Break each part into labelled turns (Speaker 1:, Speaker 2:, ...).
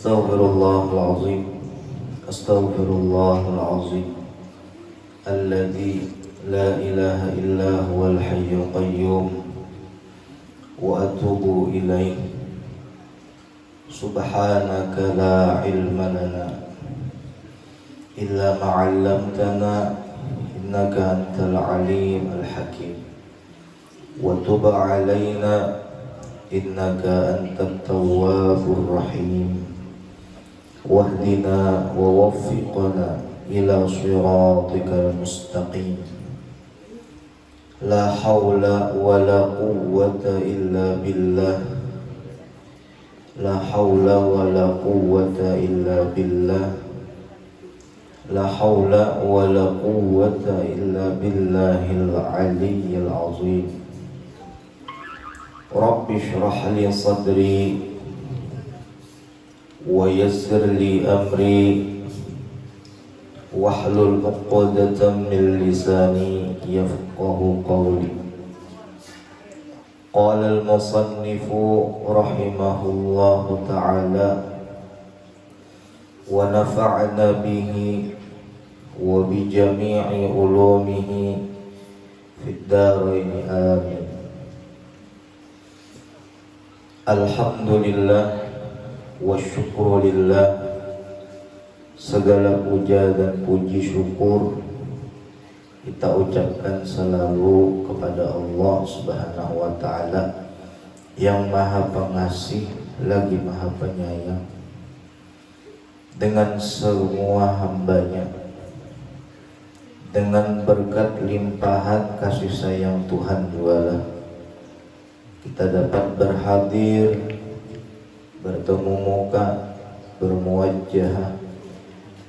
Speaker 1: Astaghfirullahalazim. Astaghfirullahalazim. Alladzi la ilaha illa huwal hayyul qayyum wa atubu ilaih. Subhanaka la ilma lana illa ma 'allamtana innaka antal alim al hakim. Wa tub 'alaina innaka antat tawwabur rahim. Wahdina wa waffiqna ila siratikal mustaqim. La hawla wa la quwwata illa billah. La hawla wa la quwwata illa billah. La hawla wa la quwwata illa billahil aliyyil azim. Rabbi shrah li sadri wa yassir li amri wahlul 'uqdatam min lisani yafqahu qawli. Qala al-musannifu rahimahullahu ta'ala wa nafa'na bihi wa bi jami'i ulumihi fid dharain amin. Alhamdulillah wa syukrulillah. Segala puja dan puji syukur kita ucapkan selalu kepada Allah Subhanahu wa ta'ala yang maha pengasih lagi maha penyayang dengan semua hambanya. Dengan berkat limpahan kasih sayang Tuhan jualah kita dapat berhadir, bertemu muka, bermuwajjah,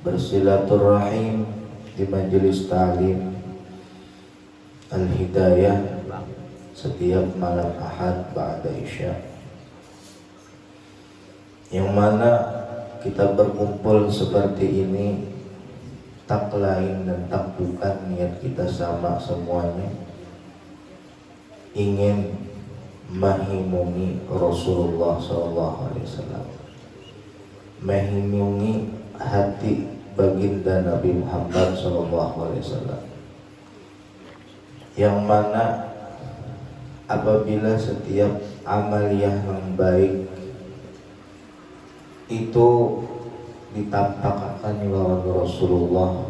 Speaker 1: bersilaturahim di majelis ta'lim Al-Hidayah setiap malam Ahad ba'da Isya, yang mana kita berkumpul seperti ini tak lain dan tak bukan niat kita sama semuanya, ingin menghimpungi Rasulullah SAW, menghimpungi hati baginda Nabi Muhammad SAW, yang mana apabila setiap amaliyah yang baik itu ditampakkan lawan Rasulullah,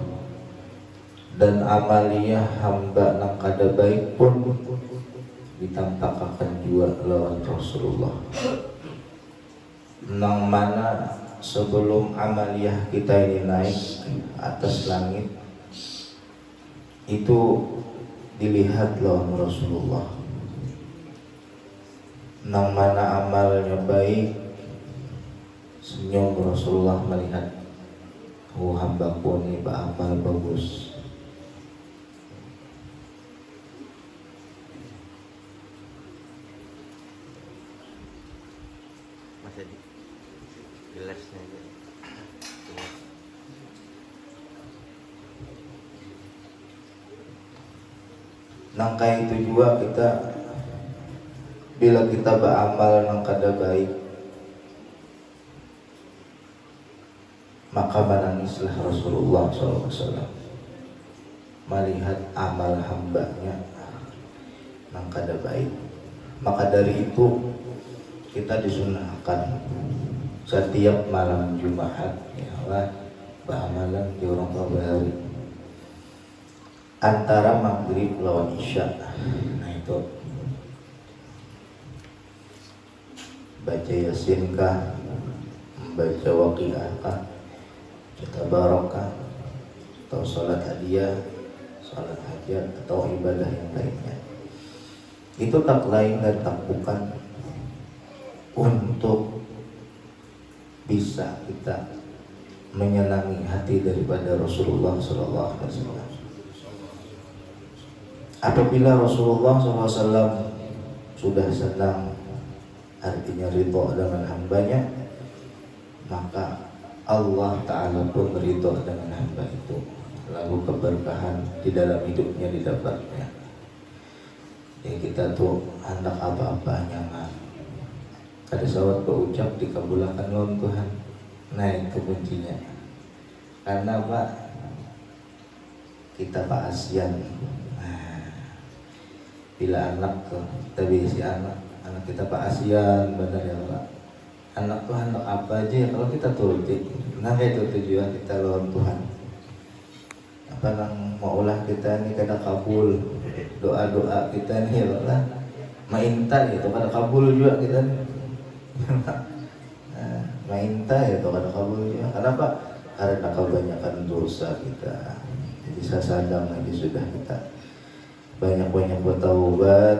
Speaker 1: dan amaliyah hamba yang kada baik pun ditampakkan juga lawan Rasulullah. Nang mana sebelum amaliyah kita ini naik atas langit itu dilihat lawan Rasulullah. Nang mana amalnya baik, senyum Rasulullah melihat, oh hambaku ini beramal bagus. Nangka itu juga kita bila kita beramal nang kada baik, maka menangislah Rasulullah SAW melihat amal hambanya nang kada baik. Maka dari itu kita disunahkan setiap malam Jumat ya Allah beramalan di orang tua bahari antara maghrib lawan isya. Nah itu baca yasin kah, membaca waqiah kah, kita barokah, atau sholat hadiah, sholat hajat, atau ibadah yang lainnya. Itu tak lain dan tak bukan untuk bisa kita menyenangi hati daripada Rasulullah SAW. Apabila Rasulullah SAW sudah senang, artinya ridho dengan hambanya, maka Allah Ta'ala pun ridho dengan hamba itu. Lalu keberkahan di dalam hidupnya didapatnya. Ya kita tuh hendak apa-apa nyaman. Ada sawat berucap dikabulkan oleh Tuhan. Nah itu kuncinya. Karena Pak, kita Pak ASEAN. Nah, bila anak tuh, kita bisi anak kita Pak ASEAN, benar ya Pak. Anak tuh anak apa aja ya kalau kita turutin. Nah itu tujuan kita lawan Tuhan. Apa nang maulah kita ini kada kabul, doa-doa kita nih ya Allah mainta itu kada kabul juga kita nih. Nah, mainta itu kada kabul juga. Kenapa? Karena kebanyakan dosa kita. Jadi saya sadar lagi sudah kita banyak-banyak bertaubat,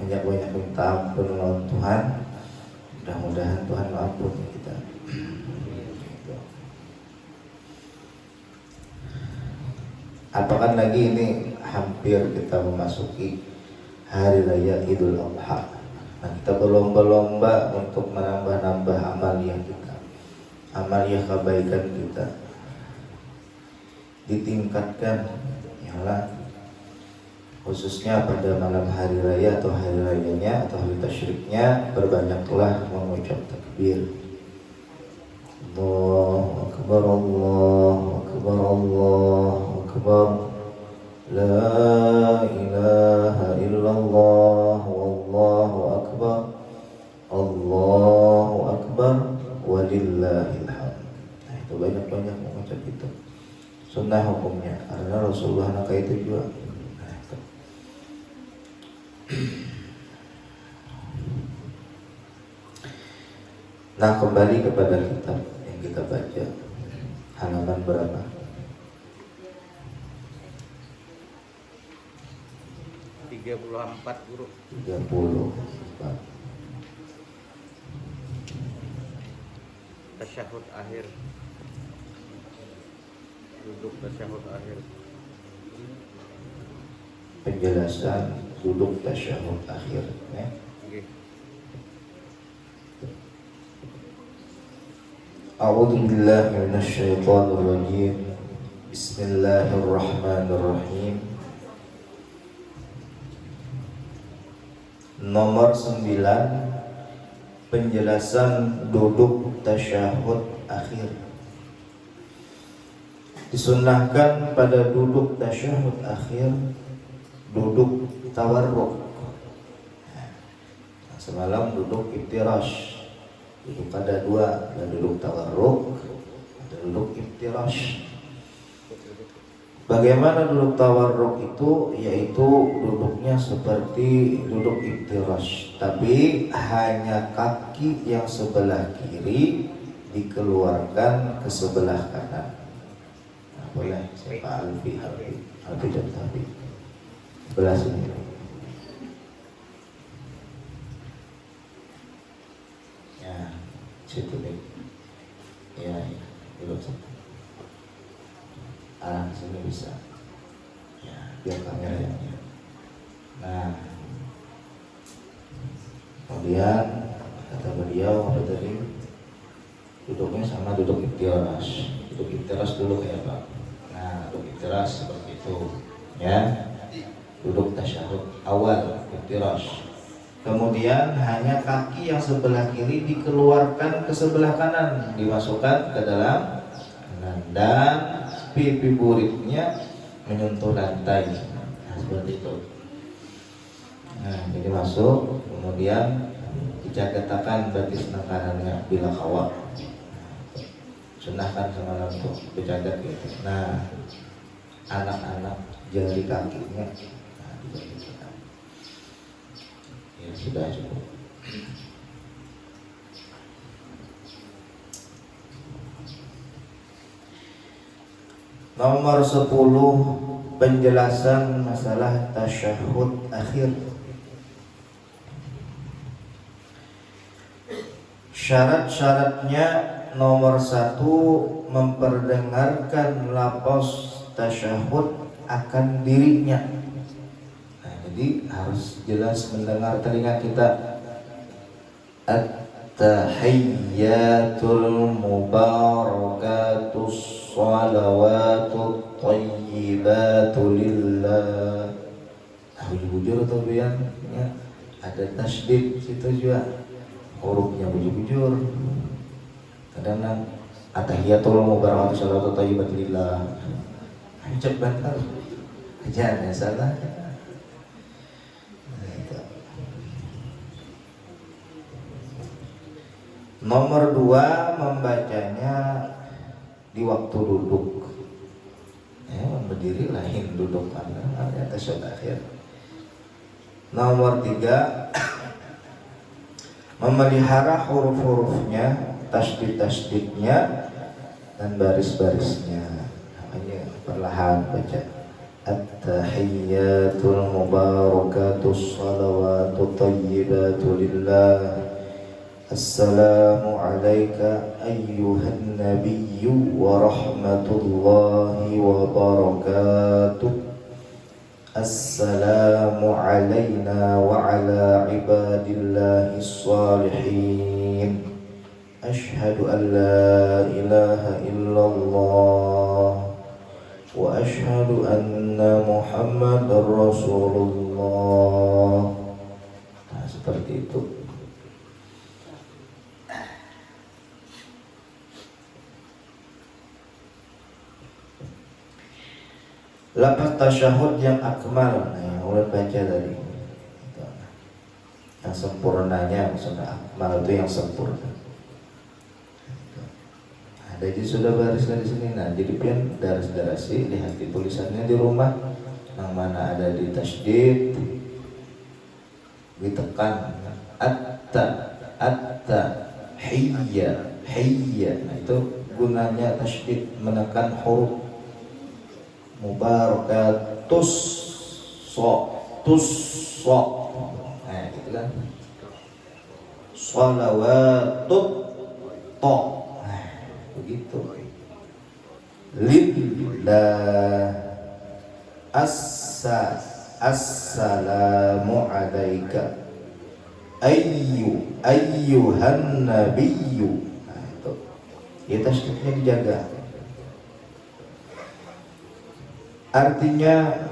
Speaker 1: banyak-banyak minta ampun lawan Tuhan. Mudah-mudahan Tuhan mengampuni kita. Apakah lagi ini hampir kita memasuki hari raya Idul Adha. Nah, kita berlomba-lomba untuk menambah-nambah amaliyah kita, amaliyah kebaikan kita ditingkatkan, yalah, khususnya pada malam hari raya atau hari rayanya atau hari tasyriknya, berbanyaklah mengucap takbir. Allahu Akbar, Allahu Akbar, Allahu Akbar, La ilaha illallah, Wallahu Akbar, Allahu Akbar, walillahil hamd. Nah itu banyak-banyak mengucap itu. Sunnah hukumnya, karena Rasulullah nak itu juga. Nah, itu. Nah kembali kepada kitab yang kita baca, halaman berapa?
Speaker 2: 34 Guru.
Speaker 1: 34.
Speaker 2: Tasyahud akhir. Duduk tasyahud akhir.
Speaker 1: Penjelasan duduk tasyahud akhir ya.
Speaker 2: Oke.
Speaker 1: A'udzu billahi minasyaitonir rajim. Bismillahirrahmanirrahim. Nomor 9, penjelasan duduk tasyahud akhir. Disunnahkan pada duduk tasyahud akhir duduk tawarruk. Nah, semalam duduk iftirash. Duduk ada dua, ada duduk tawarruk, ada duduk iftirash. Bagaimana duduk tawarruk itu? Yaitu duduknya seperti duduk iftirash, tapi hanya kaki yang sebelah kiri dikeluarkan ke sebelah kanan. Nah, boleh siapa Alfi dan Tabi sebelah sini. Ya, situ deh. Ya, duduk situ. Sini bisa ya, biar kamera yang lihat. Nah kemudian kata beliau apa tadi, duduknya sama duduk iftirash. Duduk iftirash dulu ya Pak. Nah duduk iftirash seperti itu ya. Duduk tasyahud awal iftirash. Kemudian hanya kaki yang sebelah kiri dikeluarkan ke sebelah kanan, dimasukkan ke dalam kanan, dan pipi buritnya menyentuh lantai. Nah, seperti itu. Nah, jadi masuk, kemudian dicaketakan batis kanannya bila kawat. Sunahkan sama tuh dicatat gitu. Nah, anak-anak jari kakinya, nah, dicatat. Ya sudah cukup. Nomor 10, penjelasan masalah tasyahud akhir. Syarat-syaratnya nomor 1, memperdengarkan lafaz tasyahud akan dirinya. Nah, jadi harus jelas mendengar telinga kita. At-tahiyyatul mubarakatus salawatut thayyibatu lillah. Nah, bujur atau bian ya, ada tasydid situ juga, hurufnya bujur-bujur. Kadang atahiyatul mubarakatuh shalawatu thayyibat lillah. Cek bantal. Jangan salah. Nomor 2 membacanya di waktu duduk. Berdiri lain duduk mana tasyahud akhir. Nomor 3 memelihara huruf-hurufnya, tasdid-tasdidnya dan baris-barisnya. Makanya perlahan baca. At-tahiyyatul mubarakatus salawatu thayyibatu lillah. Assalamu alayka ayyuhan nabiyyu wa rahmatullahi wa barakatuh. Assalamu alayna wa ala ibadillahi salihin. Ashhadu an la ilaha illallah wa ashhadu anna Muhammadar Rasulullah. Nah, seperti itu. Lafaz tasyahud yang akmal, nah yang ulun baca tadi, yang sempurnanya, maksudnya akmal itu yang sempurna. Nah, jadi sudah bariskan di sini. Nah, jadi pian daras-darasi, lihat di tulisannya di rumah, yang mana ada di tasydid, ditekan atta, hiyya. Nah itu gunanya tasydid, menekan huruf mubarakatus so. Nah gitu kan. Shalawatut to. Nah begitu. Lillah. Assalamu alayka ayyuhan nabiyyu. Nah itu. Ya tasydidnya dijaga. Artinya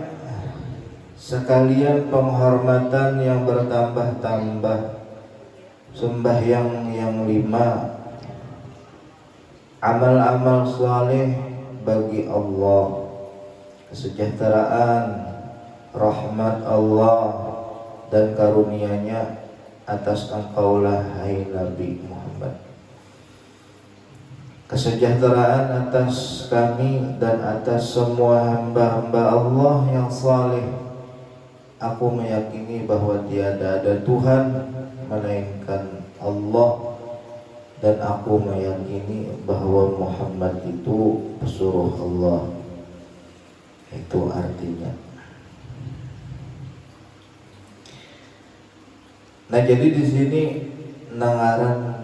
Speaker 1: sekalian penghormatan yang bertambah-tambah, sembahyang yang 5, amal-amal saleh bagi Allah, kesejahteraan, rahmat Allah dan karunia-Nya atas engkaulah hai Nabi Muhammad. Kesejahteraan atas kami dan atas semua hamba-hamba Allah yang saleh. Aku meyakini bahwa tiada ada Tuhan melainkan Allah, dan aku meyakini bahwa Muhammad itu pesuruh Allah. Itu artinya. Nah, jadi di sini nangaran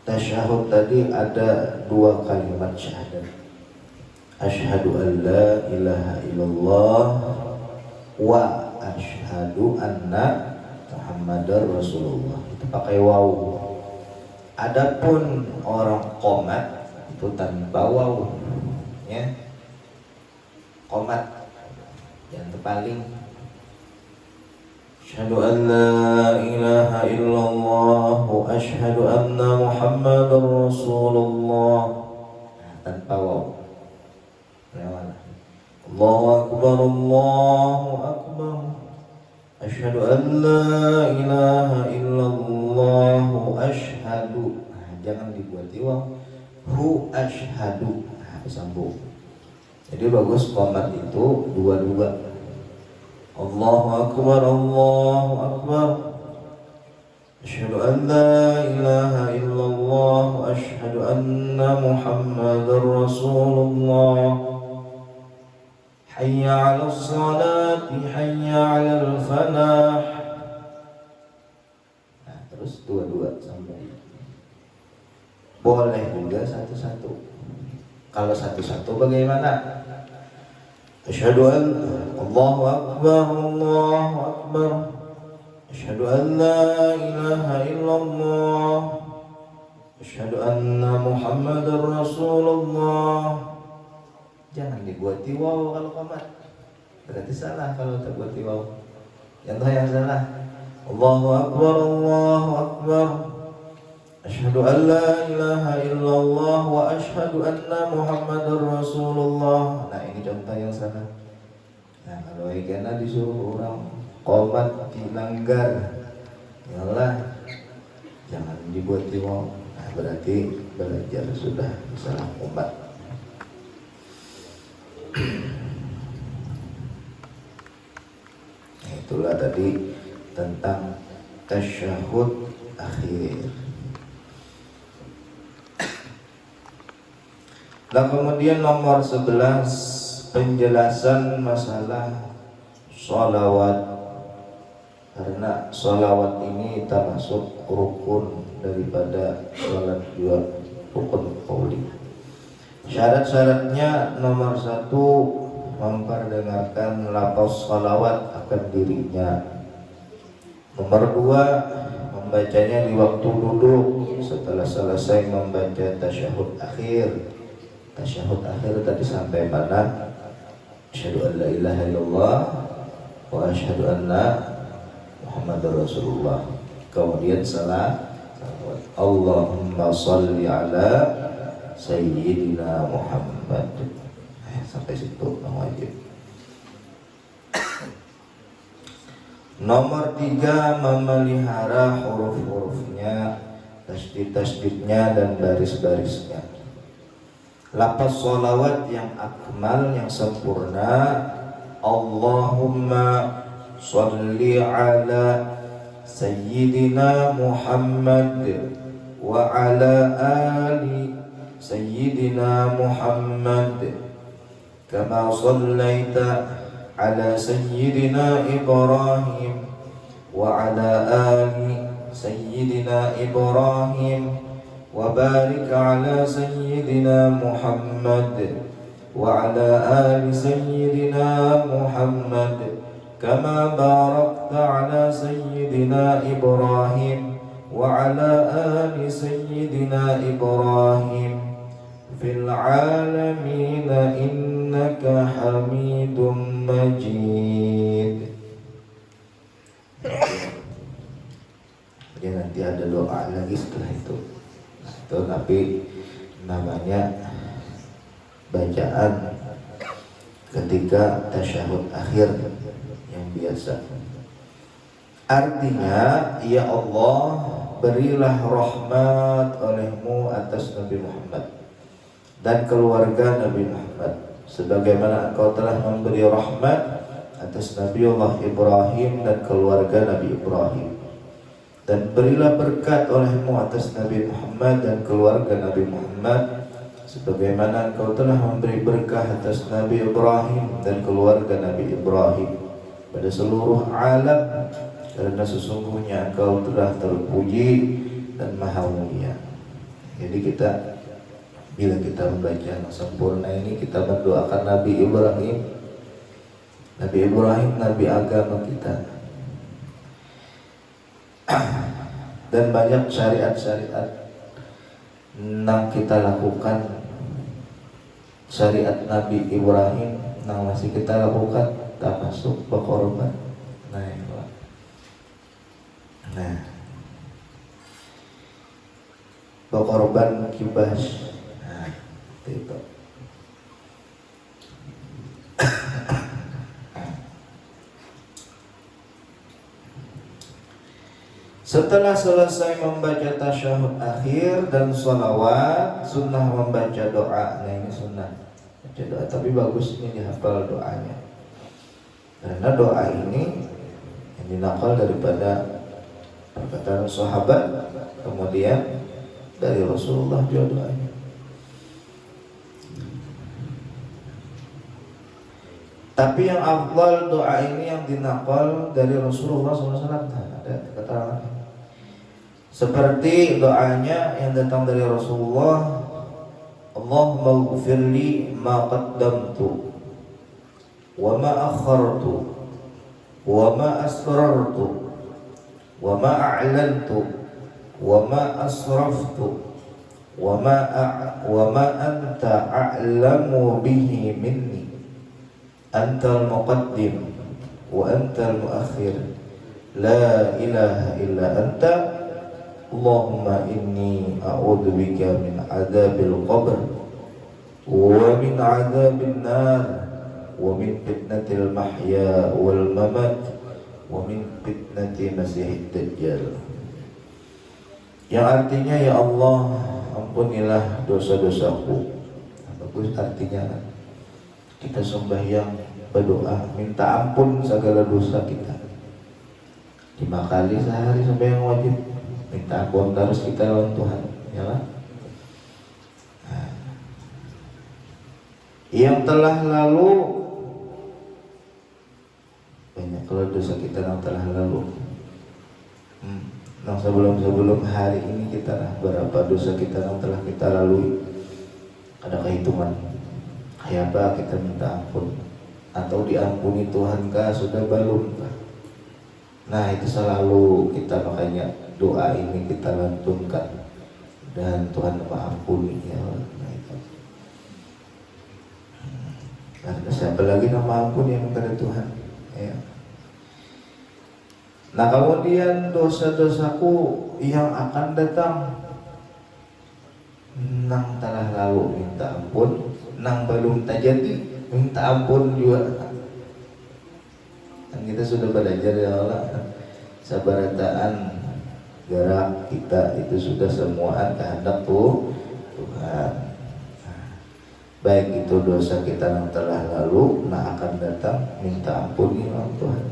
Speaker 1: tasyahud tadi ada 2 kalimat syahadat. Asyhadu an la ilaha illallah wa asyhadu anna Muhammadar Rasulullah. Itu pakai waw. Adapun orang qomat itu tanpa waw, ya. Qomat yang terpaling. Asyhadu an la ilaha illallah wa asyhadu anna Muhammadar Rasulullah. Nah, tanpa waw. Allahu akbar, Allahu akbar. Asyhadu an la ilaha illallah wa asyhadu. Nah, jangan dibuat waw. Hu asyhadu. Nah, disambung. Jadi bagus qomat itu 2-2. Allahu akbar, Allahu akbar. Asyhadu an la ilaha illallah wa asyhadu anna Muhammadar Rasulullah. Hayya 'alas salati, hayya 'alal falah. Nah, terus 2-2 sampai. Boleh juga satu-satu. Kalau satu-satu bagaimana? Asyhadu an Allahu akbar, Allahu akbar. Asyhadu an la ilaha illallah. Asyhadu anna Muhammadar Rasulullah. Jangan dibuat waw kalau qomat. Berarti salah kalau terbuat waw. Yang salah. Allahu akbar, Allahu akbar. Asyhadu an la ilaha illallah wa asyhadu anna Muhammadar Rasulullah. Nah, ini contoh yang salah. Nah, kalau ikena disuruh orang qomat dilanggar, yalah jangan dibuat mau. Nah, berarti belajar sudah salah umat. Nah, itulah tadi tentang tasyahud akhir. Nah, kemudian nomor 11 penjelasan masalah sholawat. Karena sholawat ini termasuk rukun daripada sholat juga, rukun qauli. Syarat-syaratnya nomor 1 memperdengarkan lafaz sholawat akan dirinya. Nomor 2 membacanya di waktu duduk setelah selesai membaca tasyahud akhir. Tasyahud akhir tadi sampai mana? Asyhadu an la ilaha illallah wa asyhadu anna Muhammadar Rasulullah. Kemudian salat, Allahumma sholli ala sayyidina Muhammad. Sampai situ wajib. Nomor 3 memelihara huruf-hurufnya, tasdid-tasdidnya dan baris-barisnya. Lafaz sholawat yang akmal, yang sempurna, Allahumma sholli ala sayyidina Muhammad wa ala ali sayyidina Muhammad kama shallaita ala sayyidina Ibrahim wa ala ali sayyidina Ibrahim wa barik ala sayyidina Muhammad wa ala ali sayyidina Muhammad kama barakta ala sayyidina Ibrahim wa ala ali sayyidina Ibrahim fil alamin innaka Hamidum Majid. Jadi nanti ada doa lagi setelah itu. Itu tapi namanya bacaan ketika tasyahud akhir yang biasa. Artinya, ya Allah, berilah rahmat olehmu atas Nabi Muhammad dan keluarga Nabi Muhammad, sebagaimana Engkau telah memberi rahmat atas Nabi Allah Ibrahim dan keluarga Nabi Ibrahim. Dan berilah berkat olehmu atas Nabi Muhammad dan keluarga Nabi Muhammad, sebagaimana Engkau telah memberi berkah atas Nabi Ibrahim dan keluarga Nabi Ibrahim pada seluruh alam, karena sesungguhnya Engkau telah terpuji dan maha mulia. Jadi kita, bila kita membaca yang sempurna ini, kita mendoakan Nabi Ibrahim. Nabi Ibrahim, Nabi agama kita. Dan banyak syariat-syariat yang kita lakukan, syariat Nabi Ibrahim yang masih kita lakukan, termasuk berkorban. Nah, berkorban kibas. Nah, itu. Setelah selesai membaca tasyahud akhir dan sholawat, sunnah membaca doa. Nah, ini sunnah baca doa, tapi bagus ini dihafal doanya, karena doa ini yang dinakal daripada perkataan sahabat, kemudian dari Rasulullah juga doanya. Tapi yang afdal doa ini yang dinakal dari Rasulullah SAW. Ada keterangan seperti doanya yang datang dari Rasulullah, Allahumma ighfirli ma qaddamtu wa ma akhartu wa ma asrartu wa ma a'lantu wa ma asraftu wa ma anta a'lamu bihi minni antal muqaddim wa antal muakhir la ilaha illa anta Allahumma inni a'udzubika min adzabil qabr wa min adzabin nar wa min fitnatil mahya wal mamat wa min fitnati masihid dajjal. Yang artinya, ya Allah, ampunilah dosa-dosaku. Bagus artinya. Kita sembahyang, berdoa, minta ampun segala dosa kita. 5 kali sehari sembahyang wajib, minta ampun terus kita lawan Tuhan, ya kan? Yang telah lalu, banyak kalau dosa kita yang telah lalu. Nah, sebelum hari ini kita berapa dosa kita yang telah kita lalui, ada kehitungan. Kayak apa kita minta ampun, atau diampuni Tuhan kah, sudah belum kah? Nah, itu selalu kita, makanya doa ini kita lantunkan dan Tuhan mengampuni, ya. Nah, itu. Karena siapa lagi nama ampun yang kepada Tuhan, ya. Nah, kemudian dosa-dosaku yang akan datang, nang telah lalu minta ampun, nang belum terjadi minta ampun juga. Dan kita sudah belajar, ya Allah, sabarataan gerak kita itu sudah semuaan kehendak Tuhan. Baik itu dosa kita yang telah lalu, nah akan datang, minta ampuni oleh Tuhan.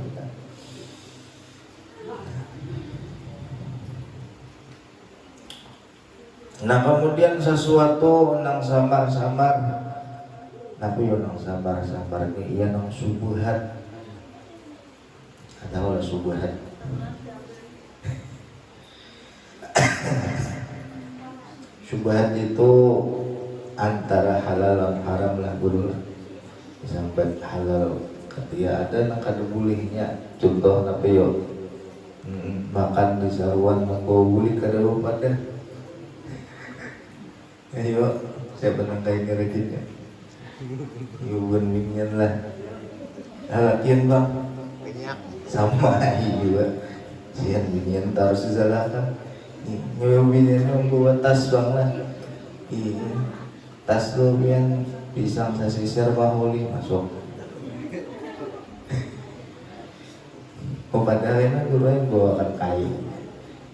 Speaker 1: Nah, kemudian sesuatu nang samar-samar, tapi yo nang samar-samar ini iya nang subuhat. Ada olah subuhat. Subuhat itu antara halal dan haram lah, guru. Sampai halal ketika ada nang kada bolehnya. Contoh apa yo? Makan di saruan mangko boleh kada pada. Ayo, saya pernah kayak ngerekinnya. Bukan minion lah. Halakin bang. Sama juga. Sian minion harus disalahkan. Nyoba minion membawa tas bang lah. Tas lo yang pisang sasisir bahuli masuk. Padahal enak gue yang bawakan kayu.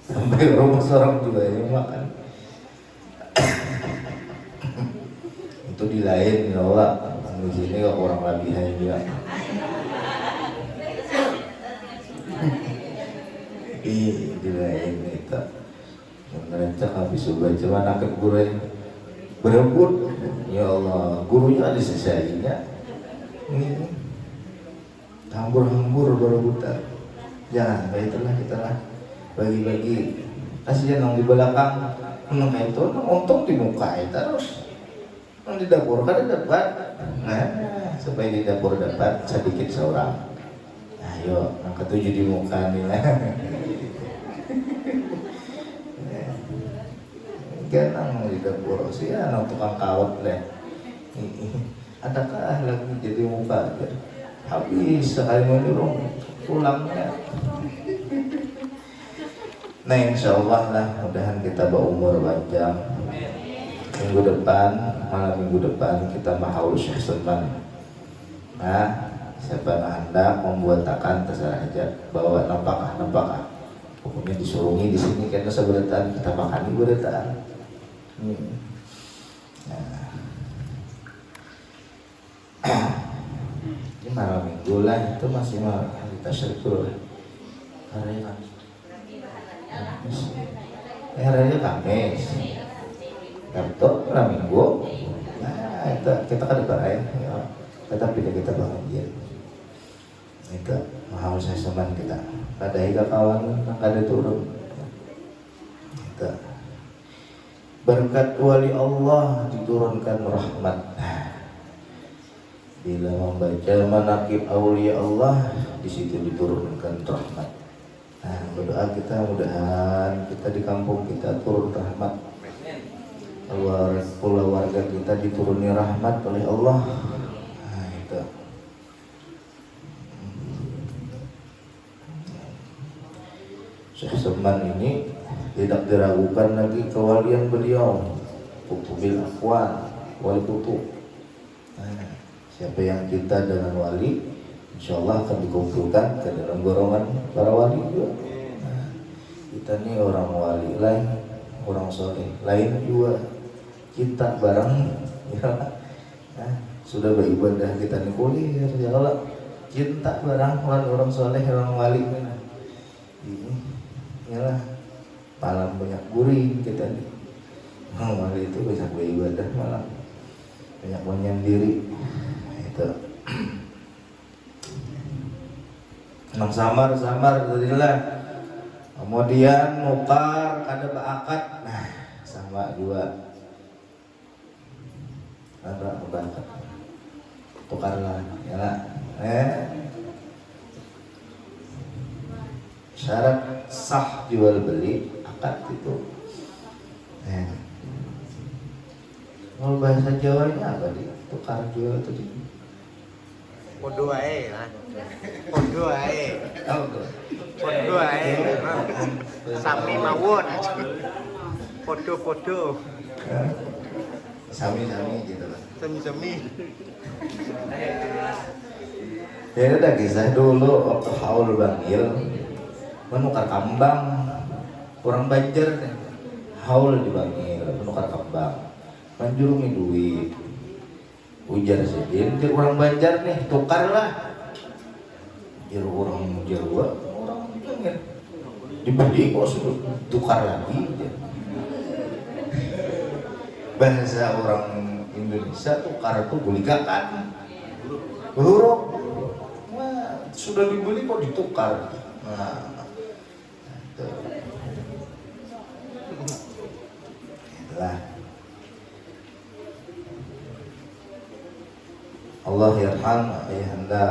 Speaker 1: Sampai rumah seorang juga yang makan. Itu di lain, ya Allah, di sini kok orang labihan juga. Di lain itu merencak habis baca mana ke guru berebut, ya Allah, gurunya ada selesainya. Hambur-hambur berebutan. Jangan, baiklah kita lah bagi-bagi. Kasihan yang di belakang, kayak itu, untung di muka itu terus. Di dapur kan dapat, nah supaya di dapur dapat sedikit seorang. Ayo, yang ketujuh di muka nih lah. Ganang di dapur sih, anak tukang kawat lah. Adakah lagi jadi muka? Habis sekali menyuruh pulangnya. Nah, insya Allah lah, mudahan kita berumur panjang. Minggu depan, malam minggu depan kita mahaul Syekh Sulman. Nah, siapa yang hendak membuatakan terserah aja, bawa nampakah. Pokoknya disuruhi di sini karena seberataan kita makan di berataan. Nah. Ini malam minggu lah, itu masih malam hari tasyrik hari Kamis. Kartu malam minggu, nah itu kita kan lebaran ya, tetapi kita bahagia. Itu mahal saya seman kita. Ada hingga kawan, ada turun. Itu berkat wali Allah diturunkan rahmat. Bila membaca manaqib aulia Allah, di situ diturunkan rahmat. Nah, berdoa kita mudahan kita di kampung kita turun rahmat. Pula warga kita dituruni rahmat oleh Allah. Nah, itu. Syekh Sulman ini tidak diragukan lagi kewalian beliau. Kutubil akwal, wali kutub. Nah, siapa yang kita dengan wali, insya Allah akan dikumpulkan ke dalam golongan para wali juga. Nah, kita ini orang wali lain, orang soleh lain juga. Kita bareng, ya. Nah, sudah beribadah kita nih kuliah, ya Allah. Cinta barang orang soleh, orang wali. Ini, ya, malam banyak guring kita nih. Wali itu bisa beribadah malam banyak menyendiri. Itu nang samar jadilah. Kemudian mukar ada baakat. Nah, sama juga. Ada baakat. Tukarlah, ya. Syarat sah jual beli akad itu. Kalau bahasa Jawanya apa dia? Tukar jual itu dia.
Speaker 2: Podo ae lah. Podo ae.
Speaker 1: Tahu tuh.
Speaker 2: Podo ae. Sami mawon. Podo.
Speaker 1: Sami gitu lah.
Speaker 2: Semi.
Speaker 1: Ya udah kisah dulu waktu haul bangil menukar kambang kurang banjar deh. Haul di bangil menukar kambang manjurungi duit ujar sedin dia kurang banjar nih tukarlah jero orang Jawa orang bangil dibagi kok suruh tukar lagi ya. Bahasa orang Indonesia tukar itu guligakan huruf. Wah, sudah dibeli kok ditukar. Nah, itulah Allah yarham ayahanda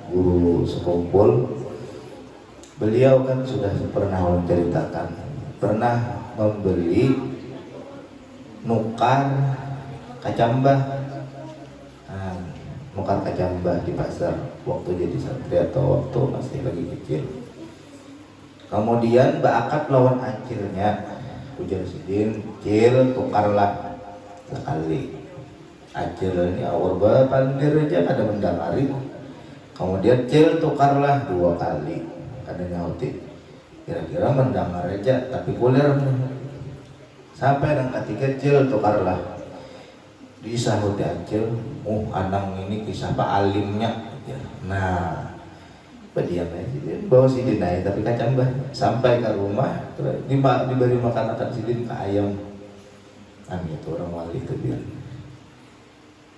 Speaker 1: guru sekumpul. Beliau kan sudah pernah menceritakan pernah membeli nukar kacambah. Nah, nukar kacambah di pasar waktu jadi santri atau waktu masih lagi kecil. Kemudian baakat lawan acilnya ujar sidin cil tukarlah sekali. Acil ini awal pandir aja kada mendangari. Kemudian cil tukarlah 2 kali. Kada nyauti. Kira-kira mendengar aja tapi kulir. Sampai yang ketiga cil tukarlah. Disahut acil, anang ini kisah Pak Alimnya. Nah, berdiam aja bawa sidin aja tapi kacambah sampai ke rumah diberi makan sidin ke ayam. Itu orang wali itu biar.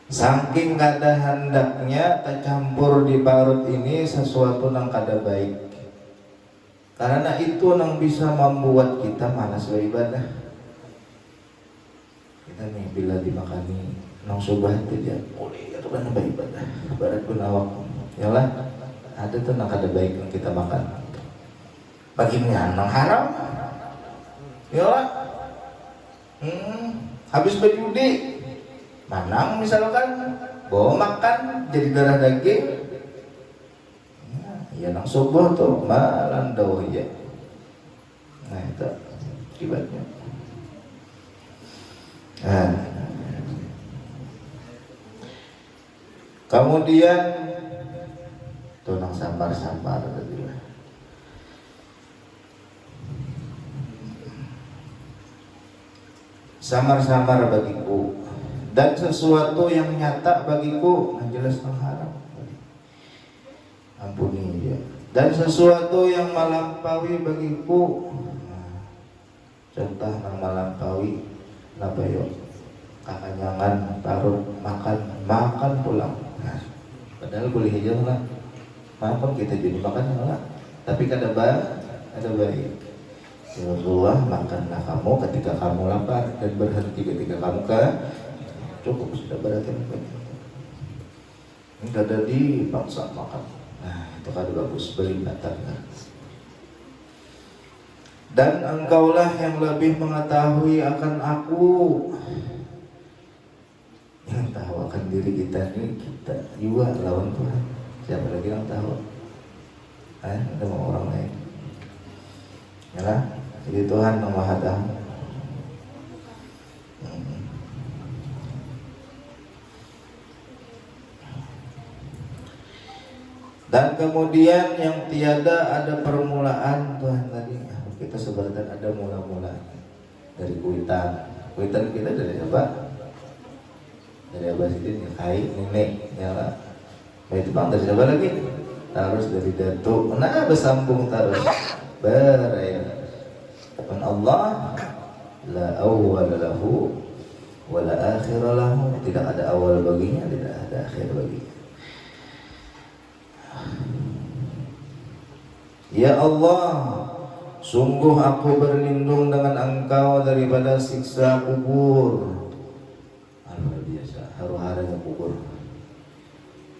Speaker 1: Saking kada hendaknya tercampur di parut ini sesuatu yang kada baik. Karena itu yang bisa membuat kita malas beribadah. Kita nih bila dimakani nang subah itu dia boleh itu kan beribadah. Barat pun awak. Yalah, ada tuh nang kada baik yang kita makan. Baginya nang haram. Yalah. Habis berjudi manang misalkan bawa makan jadi darah daging ya nang subuh tuh malam dawa ya. Nah itu akibatnya. Nah, kemudian tuh nang sabar tadi lah. Samar-samar bagiku dan sesuatu yang nyata bagiku jelas haram. Ampuni dia. Dan sesuatu yang melampaui bagiku. Contoh yang melampaui apa yo? Kekenyangan, parut, makan pulang. Nah, padahal boleh hijau lah. Makan kita jadi makan lah. Tapi ada baik. Ya Allah, makanlah kamu ketika kamu lapar dan berhenti ketika kamu cukup sudah berarti enggak ada dipaksa makan. Nah itu kan bagus berlimpatan kan. Dan engkaulah yang lebih mengetahui akan aku, yang tahu akan diri kita ini kita juga lawan Tuhan. Siapa lagi yang tahu? Ada orang lain? Ya lah. Jadi Tuhan yang Maha Tahu. Dan kemudian yang tiada ada permulaan Tuhan tadi. Kita sebenarnya ada mula-mula dari kuitan. Kuitan kita dari apa? Dari Abah Sidin, ya kai, nenek, ya lah. Itu bang dari siapa lagi? Terus dari datuk. Nah bersambung terus. Beraya. Dan Allah la awwal lahu wa la akhir lahu. Tidak ada awal baginya, tidak ada akhir baginya. Ya Allah, sungguh aku berlindung dengan Engkau daripada siksa kubur. Luar biasa, haru-haranya kubur.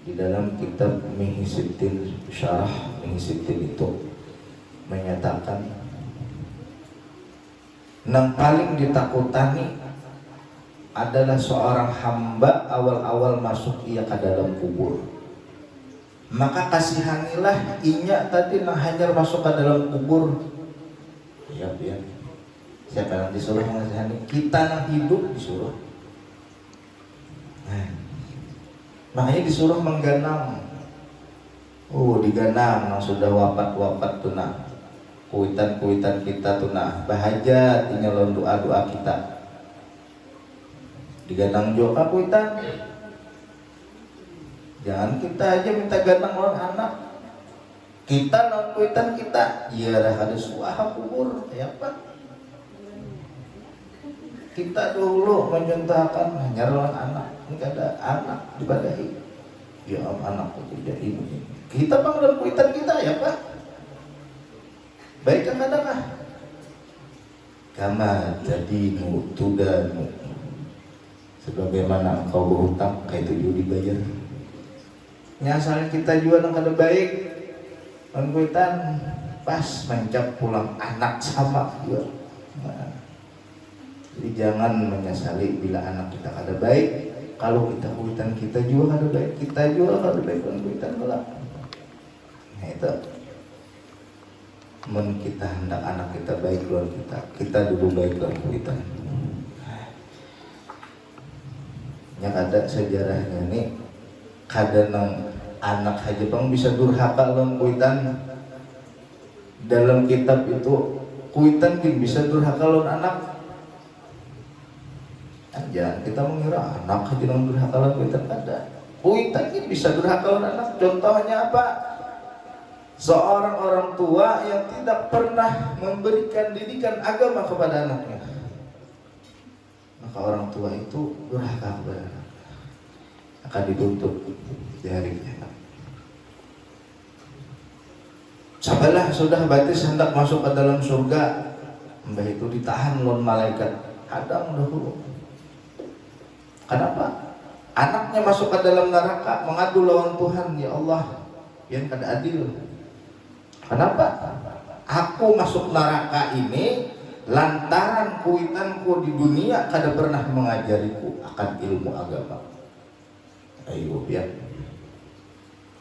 Speaker 1: Di dalam kitab Mihisittin Syarah Mihisittin itu menyatakan yang paling ditakutani adalah seorang hamba awal-awal masuk ia ke dalam kubur. Maka kasihanilah inya tadi nang hanyar masuk ke dalam kubur. Ya, ya. Siapa yang disuruh mengasihani? Kita nang hidup disuruh. Nah, makanya disuruh mengganang. Diganang nang sudah wafat tuh nah. Kuitan kita tuh nah. Bahagia tinggal doa kita. Diganang juga kuitan. Jangan kita aja minta ganang lawan anak. Kita lawan kuitan kita. Iya dah ada suah kubur. Ya apa? Kita dulu mencontohkan hanya lawan anak. Ini ada anak dibadahi. Ya anak itu jadi ini. Kita bang lawan kuitan kita ya Pak. Baik kan kadang kama jadimu tudanu. Sebagaimana engkau berhutang kayak itu juga dibayar. Nyasalnya kita juga yang kada baik kuitan pas mencap pulang anak sama juga. Nah, jadi jangan menyesali bila anak kita kada baik. Kalau kita kuitan kita juga kada baik, kita juga kada baik kuitan kelak. Nah itu men kita hendak anak kita baik luar kita dulu baik luar kuitan. Yang ada sejarahnya nih kadang anak aja bang bisa durhaka lawan kuitan. Dalam kitab itu kuitan bisa durhaka lawan anak. Jangan kita mengira anak aja lawan durhaka lawan kuitan ada. Kuitan bisa durhaka lawan anak. Contohnya apa? Seorang orang tua yang tidak pernah memberikan didikan agama kepada anaknya, maka orang tua itu durhaka kepada anak, akan dituntut di hari kiamat. Sabalah sudah batis hendak masuk ke dalam surga, mbah itu ditahan lawan malaikat. Hadang dahulu. Kenapa? Anaknya masuk ke dalam neraka mengadu lawan Tuhan, ya Allah, yang kada adil. Kenapa? Aku masuk neraka ini lantaran kuitanku di dunia kada pernah mengajariku akan ilmu agama. Ayo biar.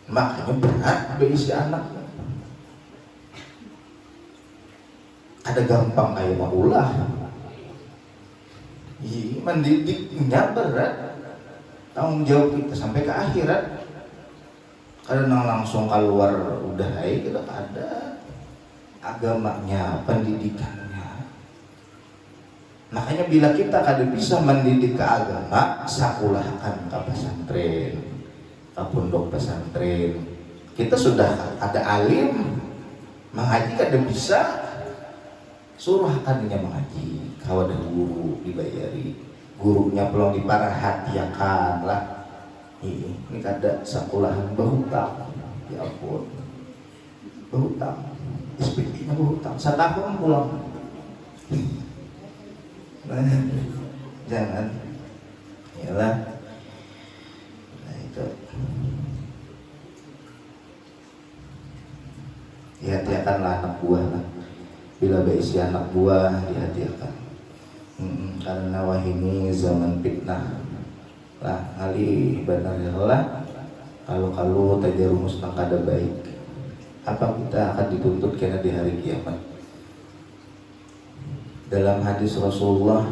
Speaker 1: Makanya berat berisi anak. Ada gampang kayak maulah. Mendidiknya berat. Tanggung jawab kita sampai ke akhirat. Karena langsung keluar udah kita ada agamanya, pendidikannya. Makanya bila kita kada bisa mendidik ke agama, sakulahkan ke pesantren, ke pondok pesantren. Kita sudah ada alim, mengaji kada bisa, suruhkannya mengaji. Kalau ada guru dibayari, gurunya belum diperhatikan lah. Ini kada sekolahan berhutang, ya ampun, berhutang, SPP-nya berhutang, 1 tahun pulang. Jangan, iyalah, nah itu, dihati-hatikanlah anak buah lah. Bila berisi anak buah dihati-hatikan, karena wah ini zaman fitnah. Lah kali benar lah kalau tajarumus nang kada baik, apa kita akan dituntut kena di hari kiamat. dalam hadis Rasulullah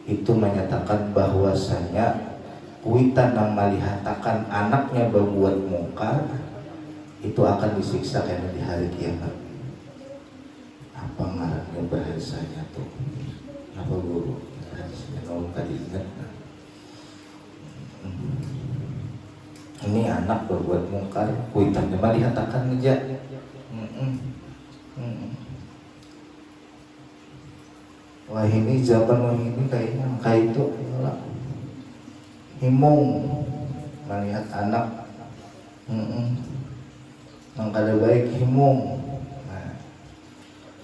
Speaker 1: itu menyatakan bahwasanya kuitan yang melihatakan anaknya berbuat mungkar itu akan disiksa karena di hari kiamat. Apa ngarannya bahasanya tuh? Apa guru? Bahasanya kalau tadi ingat. Ini anak berbuat mungkar, kuitannya melihatakan aja. Wah ini zaman wah ini kayaknya kayak itu himung melihat anak mengkada baik himung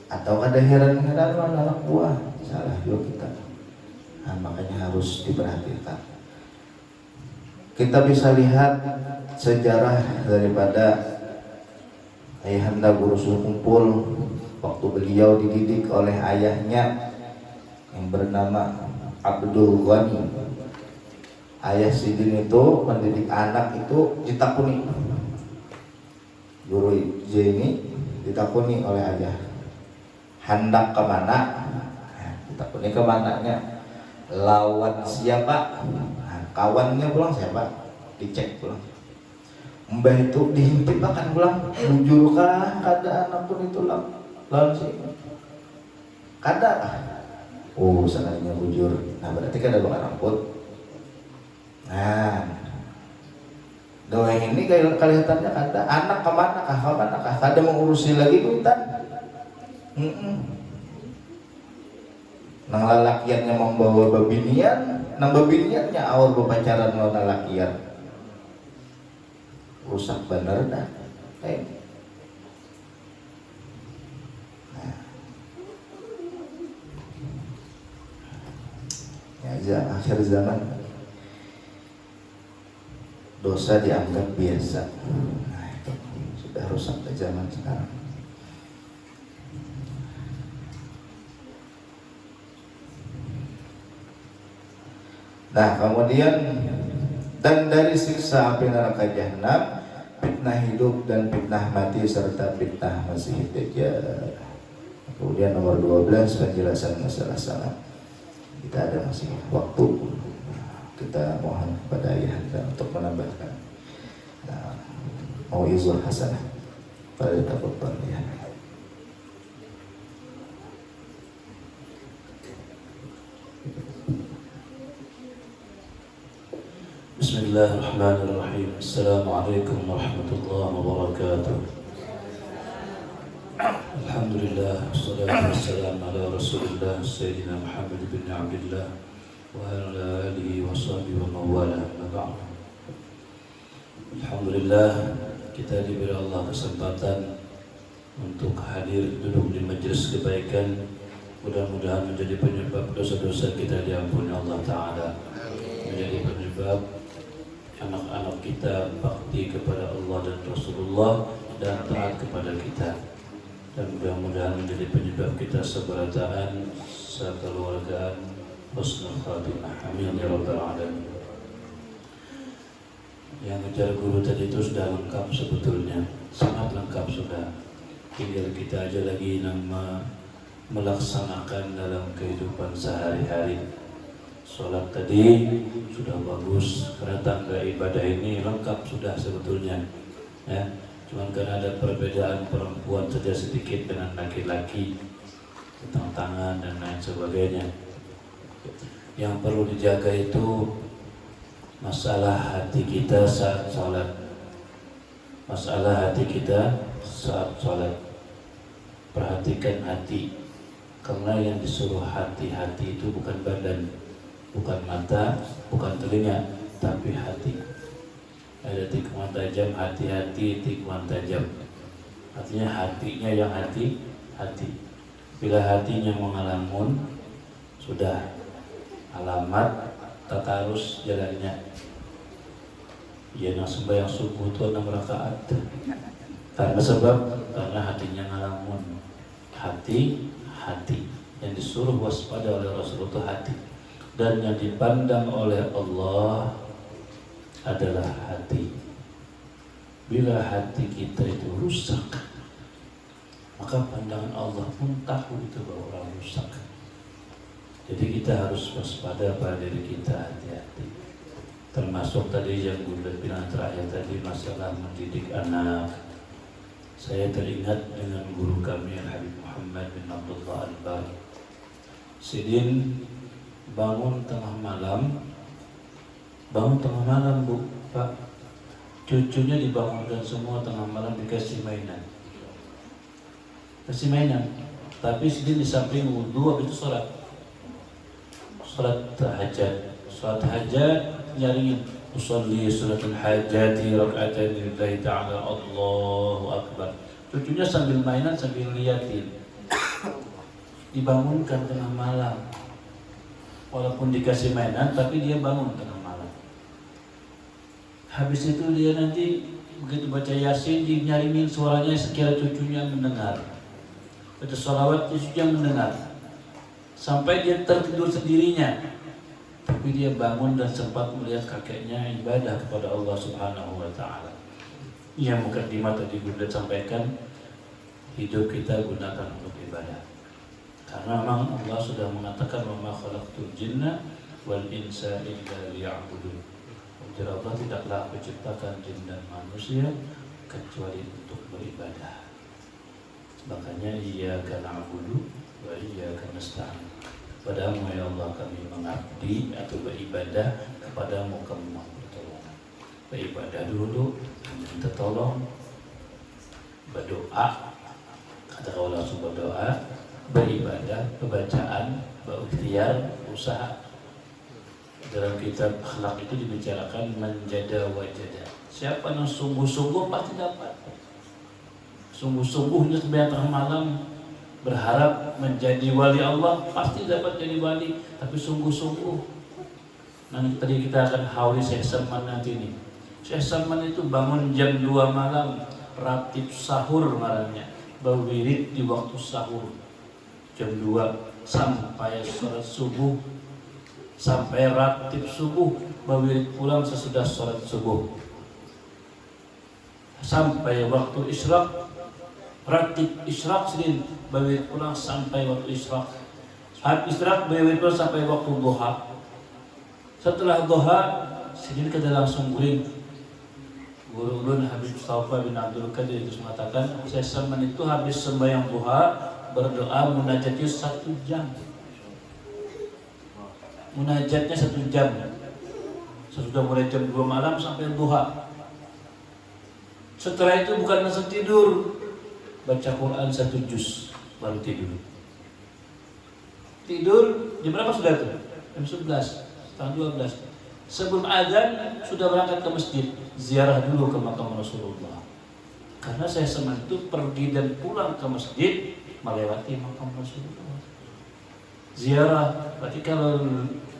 Speaker 1: atau ada heran-heran anak buah salah juga kita. Nah, makanya harus diperhatikan. Kita bisa lihat sejarah daripada Ayahanda Guru Sukumpul waktu beliau dididik oleh ayahnya yang bernama Abdul Ghani. Ayah Sidin itu mendidik anak itu ditakuni. Guru J ini ditakuni oleh ayah. Hendak kemana? Ditakuni kemananya. Lawan siapa? Nah, kawannya pulang siapa? Dicek pulang. Mbah itu dihintip akan pulang. Bujurkah kada anak pun itu lawan si kada. Oh, sangatnya bujur. Nah, berarti kan ada bukan ramput. Nah, doa ini kelihatannya kada. Anak kemana kah? Kada mengurusi lagi kuitan. Nang lalakiannya membawa babinian, nang babiniannya awal berpacaran lawan lalakian. Rusak bener dah. Ya, akhir zaman dosa dianggap biasa. Nah, itu sudah rusak ke zaman sekarang. Nah, kemudian dan dari siksa api neraka jahanam, fitnah hidup dan fitnah mati serta fitnah Masih Dajjal. Kemudian nomor 12 penjelasan masalah salat. Kita ada masih waktu, kita mohon kepada Ayahanda untuk menambahkan mau'izul hasanah pada tafadhal ya.
Speaker 3: Bismillahirrahmanirrahim. Assalamualaikum warahmatullahi wabarakatuh. Alhamdulillah, wassalatu wassalamu ala Rasulillah Sayyidina Muhammad bin Abdullah wa ala alihi wa sahbihi wa mawala. Alhamdulillah, kita diberi Allah kesempatan untuk hadir duduk di majelis kebaikan. Mudah-mudahan menjadi penyebab dosa-dosa kita diampuni Allah Ta'ala, menjadi penyebab anak-anak kita bakti kepada Allah dan Rasulullah dan taat kepada kita, dan mudah-mudahan menjadi penyebab kita seberataan, sekeluargaan, husnul khatimah. Amin ya rabbal alamin. Yang ngejar guru tadi itu sudah lengkap sebetulnya, sangat lengkap sudah. Tinggal kita aja lagi melaksanakan dalam kehidupan sehari-hari. Sholat tadi sudah bagus, karena tangga ibadah ini lengkap sudah sebetulnya, ya. Cuman karena ada perbedaan perempuan saja sedikit dengan laki-laki tentang tangan dan lain sebagainya. Yang perlu dijaga itu masalah hati kita saat sholat. Masalah hati kita saat sholat. Perhatikan hati, karena yang disuruh hati-hati itu bukan badan, bukan mata, bukan telinga, tapi hati. Ada tikman tajam, hati-hati, tikman tajam. Artinya hatinya yang hati. Bila hatinya mengalamun, sudah alamat tatarus jalannya. Ya, yang sembahyang subuh itu 6 rakaat. Karena hatinya ngalamun. Hati yang disuruh waspada oleh Rasulullah itu hati. Dan yang dipandang oleh Allah adalah hati. Bila hati kita itu rusak, maka pandangan Allah pun tahu itu bahwa orang rusak. Jadi kita harus waspada pada diri kita, hati-hati. Termasuk tadi yang Bunda bilang terakhir tadi, masalah mendidik anak. Saya teringat dengan guru kami Habib Muhammad bin Abdullah Al-Bari. Sidin bangun tengah malam Bu, Pak. Cucunya dibangunkan semua tengah malam dikasih mainan. Kasih mainan. Tapi Sidin di samping wudhu habis itu sholat hajat. Sholat hajat nyaringin usolli sholatul hajati raka'atain lillahi ta'ala Allahu Akbar. Cucunya sambil mainan sambil liatin. Dibangunkan tengah malam. Walaupun dikasih mainan tapi dia bangun tengah malam. Habis itu dia nanti begitu baca Yasin dinyaringin suaranya sekira cucunya mendengar. Baca sholawat cucunya mendengar. Sampai dia tertidur sendirinya. Tapi dia bangun dan sempat melihat kakeknya ibadah kepada Allah Subhanahu wa taala. Yang mukadimah tadi Bunda sampaikan, hidup kita gunakan untuk ibadah. Karena memang Allah sudah mengatakan wa ma khalaqtul jinna wal insa illa liya'budun. Jadi Allah tidaklah menciptakan jin dan manusia kecuali untuk beribadah. Makanya iyyaka na'budu wa iyyaka nasta'in. Padamu ya Allah kami mengabdi atau beribadah, kepadamu kami mohon pertolongan. Beribadah dulu, minta tolong, berdoa, kata kau langsung berdoa, beribadah, pembacaan, berikhtiar, usaha. Dalam kitab akhlak itu dibicarakan menjada wajada. Siapa yang sungguh-sungguh pasti dapat. Sungguh-sungguhnya sembahyang tengah malam berharap menjadi wali Allah pasti dapat jadi wali. Tapi sungguh-sungguh. Nanti tadi kita akan hauli Syekh Salman nanti ini. Syekh Salman itu bangun jam 2 malam, ratib sahur ngarannya, berwirid di waktu sahur jam 2 sampai sholat subuh. Sampai ratib subuh, berwirid pulang sesudah sholat subuh. Sampai waktu isyraq, ratib isyraq Sidin, berwirid pulang sampai waktu isyraq. Habis isyraq, berwirid pulang sampai waktu duha. Setelah duha, Sidin kita langsung guling. Guru ulun Habib Mustafa bin Abdul Qadir itu mengatakan, saya Salman itu habis sembahyang duha, berdoa munajatnya 1 jam. Munajatnya 1 jam. Sesudah mulai jam 2 malam sampai duha. Setelah itu bukan langsung tidur, baca Quran 1 juz baru tidur. Tidur jam berapa sudah itu? Jam 11, setengah 12. Sebelum azan sudah berangkat ke masjid, ziarah dulu ke makam Rasulullah. Karena saya Salman itu pergi dan pulang ke masjid melewati makam Rasulullah. Ziarah, berarti kalau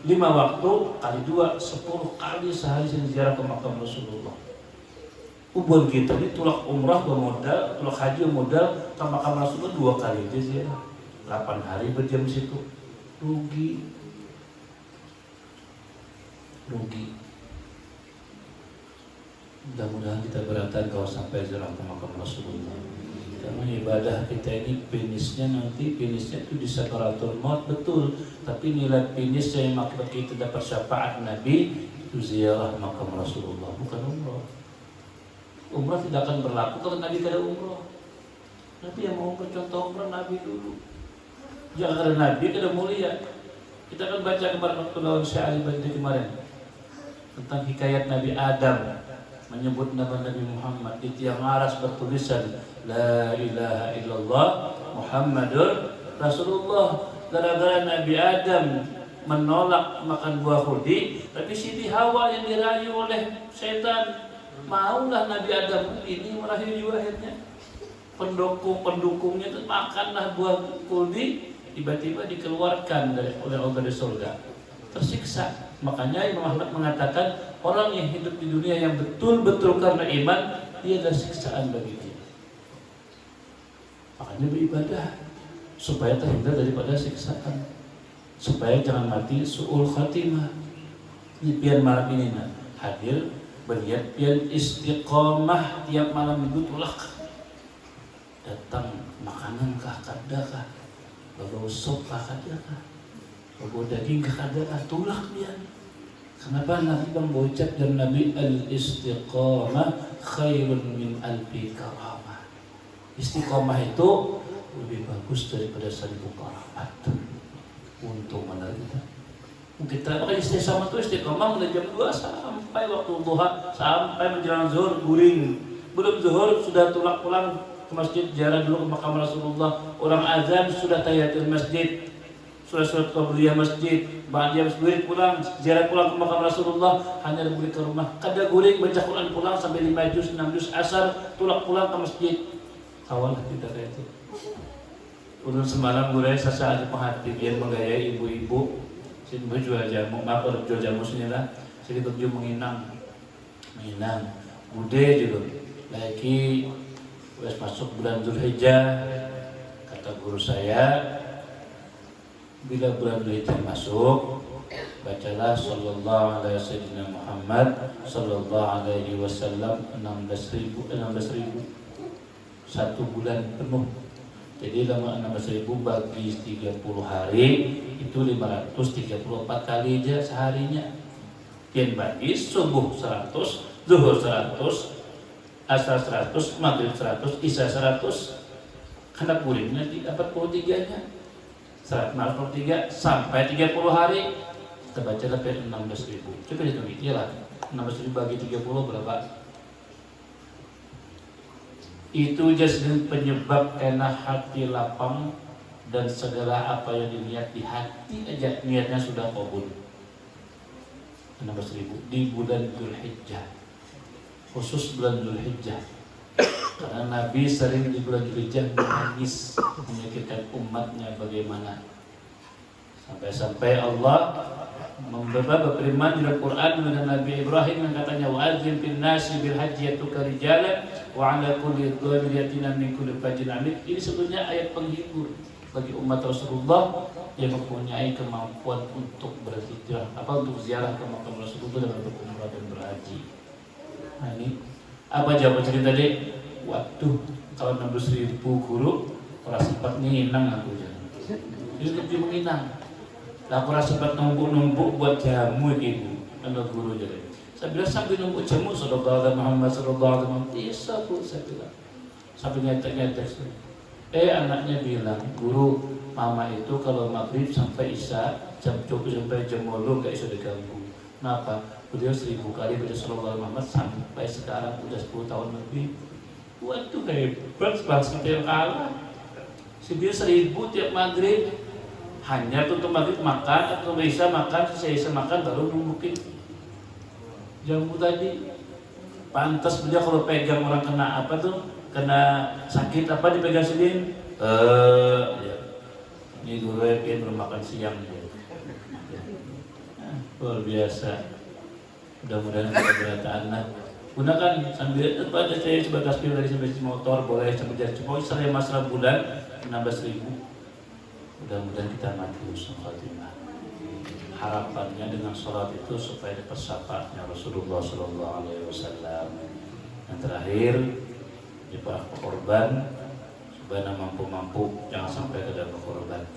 Speaker 3: 5 waktu kali 2, 10 kali sehari saya ziarah ke makam Rasulullah. Ubun kita ini tulak umrah bermodal, tulak haji bermodal, ke makam Rasulullah 2 kali aja ziarah. 8 hari berjam situ. Rugi. Mudah-mudahan kita beratan kalau sampai ziarah ke makam Rasulullah. Karena ibadah kita ini finishnya itu di sakaratul maut betul, tapi nilai finishnya yang maksud kita dapat syafaat Nabi itu ziarah makam Rasulullah, bukan umrah. Umrah tidak akan berlaku kalau Nabi tidak umrah. Nabi yang mau contoh umrah Nabi dulu. Jangan karena Nabi tidak mulia. Kita akan baca kemarin waktu lawan Syekh Ali Badri kemarin tentang hikayat Nabi Adam menyebut nama Nabi Muhammad di tiang aras bertulisan La ilaha illallah Muhammadur Rasulullah. Gara-gara Nabi Adam menolak makan buah khudi, tapi Siti Hawa yang dirayu oleh setan, maulah Nabi Adam ini merayu juga akhirnya. Pendukungnya itu makanlah buah khudi, tiba-tiba dikeluarkan oleh Allah dari surga, tersiksa. Makanya Imam Ahmad mengatakan orang yang hidup di dunia yang betul-betul karena iman, dia adalah siksaan bagi dia. Makanya beribadah supaya terhindar daripada siksaan, supaya jangan mati su'ul khatimah. Ini pian malam ini hadir berniat pian istiqomah tiap malam minggu tulak datang makanan kah kada kah, bawa sop kah kada kah, bawa daging kah kada kah, tulak dia. Kenapa Nabi mengucap dan Nabi al-istiqamah khairun min alfi karamah. Istiqamah itu lebih bagus daripada 1000 karamat untuk menerima. Kita pakai istiqamah itu istiqamah mulai jam 2 sampai waktu duha, sampai menjelang zuhur guring. Belum zuhur sudah tulak pulang ke masjid, ziarah dulu ke makam Rasulullah. Orang azan sudah tahiyatul masjid, sudah surat qabliyah masjid, bahagia masjid pulang, ziarah pulang ke makam Rasulullah, hanya balik ke rumah. Kada guring baca Quran pulang sampai 5 juz, 6 juz asar, tulak pulang ke masjid. Kawan kita kayak itu. Ulun semalam gue sasa ada perhatian menggayai ibu-ibu. Sini jual jamu, jual jamu sini lah. Sini tujuh menginang, bude juga. Lagi wes masuk bulan Dzulhijjah, kata guru saya, bila bulan Dzulhijjah masuk, bacalah sallallahu alaihi wasallam Muhammad sallallahu alaihi wasallam 16.000 satu bulan penuh. Jadi lama 16.000 bagi 30 hari itu 534 kali aja seharinya. Yang bagi subuh 100, zuhur 100, asar 100, maghrib 100, isya 100. Karena guringnya 43-nya. 143 sampai 30 hari kita baca lebih 16.000. Coba hitung iyalah 16.000 bagi 30 berapa? Itu jadi penyebab karena hati lapang dan segala apa yang dilihat di hati aja niatnya sudah kabul. 16.000 di bulan Dzulhijjah, khusus bulan Dzulhijjah. Karena Nabi sering di bulan Dzulhijjah menangis memikirkan umatnya bagaimana. Sampai-sampai Allah berfirman di Al-Quran dengan Nabi Ibrahim yang katanya wa'adzim fil nasi bil hajji yatuka rijalan wa 'ala kulli dhamirin yatina min kulli fajjin 'amik. Ini sebetulnya ayat penghibur bagi umat Rasulullah yang mempunyai kemampuan untuk berhijrah, untuk ziarah ke makam Rasulullah dan berumrah dan berhaji. Nah ini apa jawaban cerita tadi? Waduh, kalau 16.000 guru kalau sempat nginang aku jadi. Ini lebih menginang. Aku rasa sempat numpuk-numpuk buat jamu ibu, anak guru jadi. Saya bilang sambil numpuk jamu, Sallallahu Muhammad Sallallahu Alaihi Wasallam. Iya bu, saya bilang. Sambil nyetek-nyetek. Anaknya bilang, guru, mama itu kalau maghrib sampai isya, jam 7 sampai jam 8 nggak bisa diganggu. Kenapa? Beliau 1000 kali baca Sallallahu Alaihi Muhammad sampai sekarang udah 10 tahun lebih. Waduh hebat, bangsa yang kalah. Dia 1000 tiap maghrib. Hanya untuk maghrib makan, atau isya makan, selesai makan baru numbukin jamu tadi. Pantas beliau kalau pegang orang kena apa tuh, kena sakit apa dipegang sendiri. Ya. Ini guru yang belum makan siang dia. Luar biasa. Mudah-mudahan kita berataan lah. Gunakan sambil pada saya sebatas dari sampai motor boleh sambil jalan cepat. Saya masalah bulan 16.000. Mudah-mudahan kita mati husnul khatimah. Harapannya dengan sholat itu supaya dapat syafaatnya Rasulullah Sallallahu Alaihi Wasallam. Yang terakhir, di para korban supaya mampu-mampu jangan sampai ke dalam korban.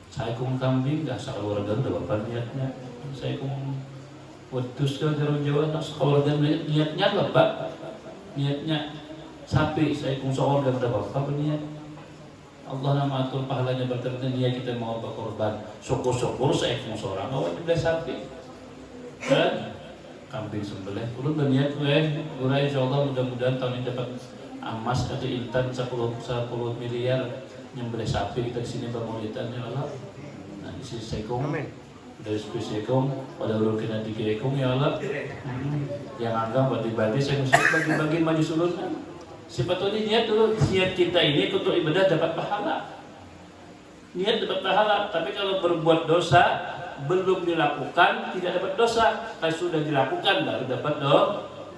Speaker 3: Saya kum kambing dah sekeluarga udah bapak niatnya. Saya kum wedus ke jarum Jawa nak sekeluarga niatnya bapak. Niatnya sapi saya kum sekeluarga udah bapak berniat. Allah nama atur pahalanya berterima dia kita mau berkorban. Syukur-syukur saya kum seorang awak dibeli sapi. Dan kambing sembelih. Ulun berniat urai insyaallah mudah-mudahan tahun ini dapat emas atau intan 10 miliar nyembelih sapi kita di sini bermaulidan ya Allah. Nah di sini sekom dari spesies sekom pada ulun kena 3 ekong ya Allah. Yang anggap bagi-bagi saya mesti bagi-bagi maju sulun. Sebetulnya niat dulu, niat kita ini untuk ibadah dapat pahala. Niat dapat pahala, tapi kalau berbuat dosa belum dilakukan tidak dapat dosa. Kalau sudah dilakukan baru dapat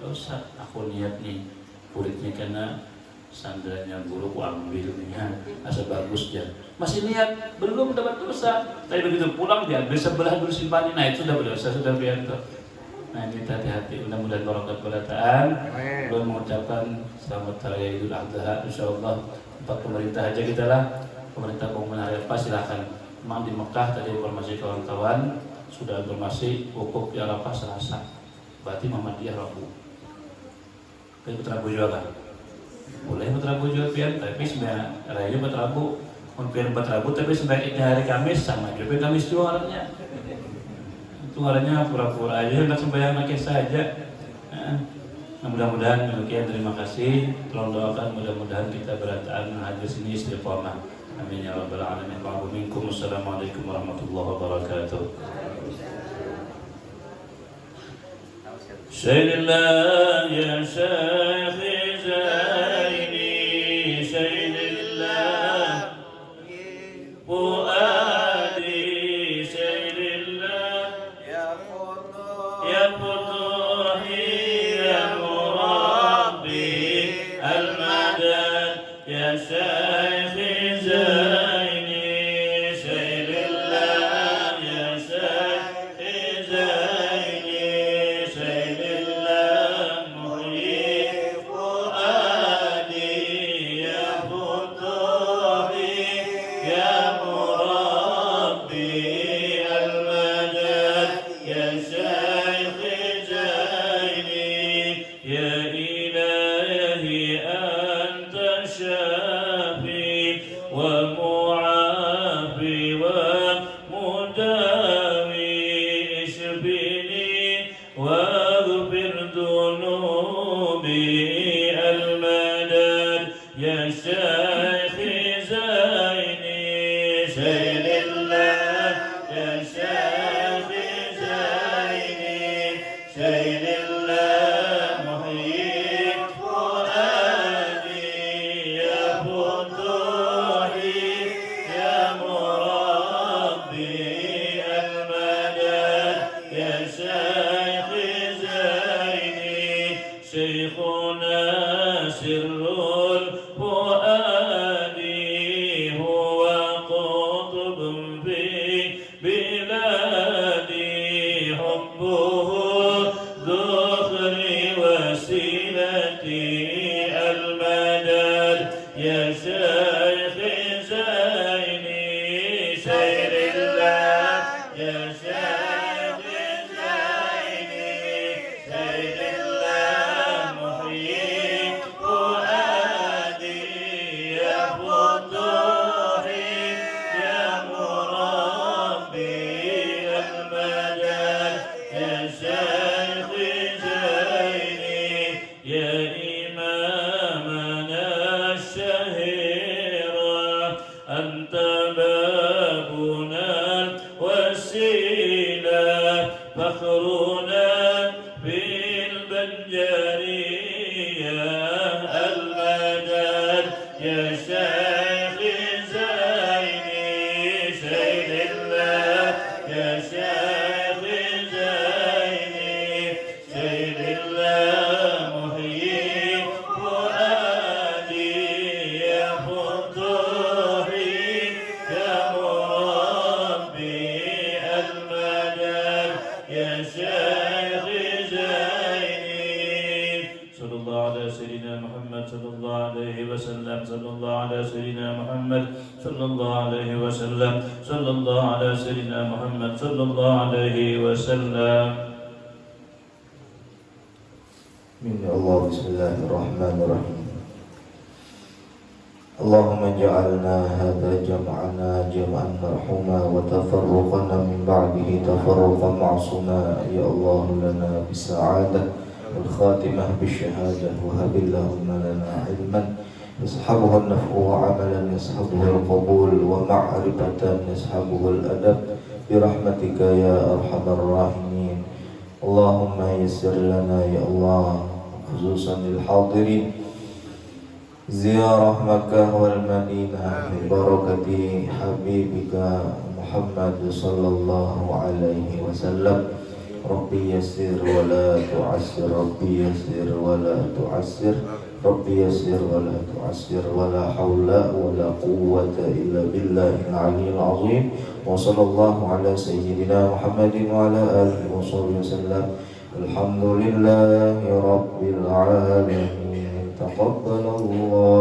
Speaker 3: dosa. Aku niat nih, kulitnya kena sandranya guru ku ambil nih, asa bagus ya. Masih niat belum dapat dosa, tapi begitu pulang diambil sebelah dulu simpanin, nah itu sudah berdosa sudah biar Nah ini hati-hati, mudah-mudahan barokah berataan.
Speaker 2: Amin.
Speaker 3: Belum mengucapkan selamat hari Idul Adha, insyaallah tempat pemerintah aja kita lah. Pemerintah pengumuman hari apa silahkan. Memang di Mekah tadi informasi kawan-kawan sudah informasi wukuf di Arafah Selasa. Berarti Muhammadiyah Rabu. Kayak Putra Rabu juga kan? Boleh Putra Rabu juga pian, tapi sebenarnya raya Putra Rabu, mungkin Putra Rabu tapi sebaiknya hari Kamis sama juga Kamis juga orangnya. Itu orangnya pura-pura aja hendak sembahyang makin saja. Nah, mudah-mudahan demikian, terima kasih. Tolong doakan mudah-mudahan kita berataan hadir sini istiqomah. Amin ya rabbal alamin. Wassalamualaikum warahmatullahi wabarakatuh. Sayyidillah ya Syekh Zaini, Sayyidillah Fuadi, Sayyidillah ya Futuhi ya Murabbi al-Madad ya Syekh Zaini, Sayyidillah ya Syekh Zaini, Sayyidillah Muhyi Fuadi ya Futuhi ya Murabbi al-Madad ya Syekh Zaini, ya ilahi anta syafi wa mu'afi wa mudawi, ishbini waghfir dhunubi al-madad ya Syekh Zaini, Sayyidillah ya Syekh Zaini, Sayyidillah Muhyi Fuadi ya Futuhi ya Murabbi al-Madad ya Syekh Zaini, Shaykhuna sirrul fuadi huwa qutbun fi biladi, hubbuhu dhukhri wasilati al-madad ya Syekh Zaini, Sayyidillah ya Syekh Zaini, Sayyidillah Muhyi Fuadi ya Futuhi ya Murabbi al-Madad ya Syekh Zaini, ya Imamana Syahira anta babuna wasila, fakhruna bil banjariya al-madad ya Syekh Zaini, Sayyidillah ya Syekh Zaini, Sayyidillah Muhyi Fuadi ya Futuhi ya Murabbi al-Madad ya Syekh Zaini. Sallallahu ala Sayyidina Muhammad sallallahu alaihi wasallam, sallallahu ala Sayyidina Muhammad sallallahu alaihi wasallam, sallallahu ala Sayyidina Muhammad sallallahu alaihi wasallam.
Speaker 1: Min Allah, bismillahirrahmanirrahim. اللهم اجعلنا هذا جمعنا جمعا مرحوما وتفرقنا من بعده تفرقا معصوما. يا الله لنا بالسعادة والخاتمة بالشهادة، وهب اللهم لنا علما يصحبه النفع وعملا يصحبه القبول ومعرفة يصحبه الأدب برحمتك يا أرحم الراحمين. اللهم يسر لنا يا الله خصوصا للحاضرين زيارة مكة والمدينة ببركة حبيبك محمد صلى الله عليه وسلم. ربي يسر ولا تعسر، ربي يسر ولا تعسر، ربي يسر ولا تعسر، ولا حول ولا قوة إلا بالله العلي العظيم. وصلى الله على سيدنا محمد وعلى آله وصحبه وسلم. Alhamdulillahi Rabbil Alamin. Taqabbalallahu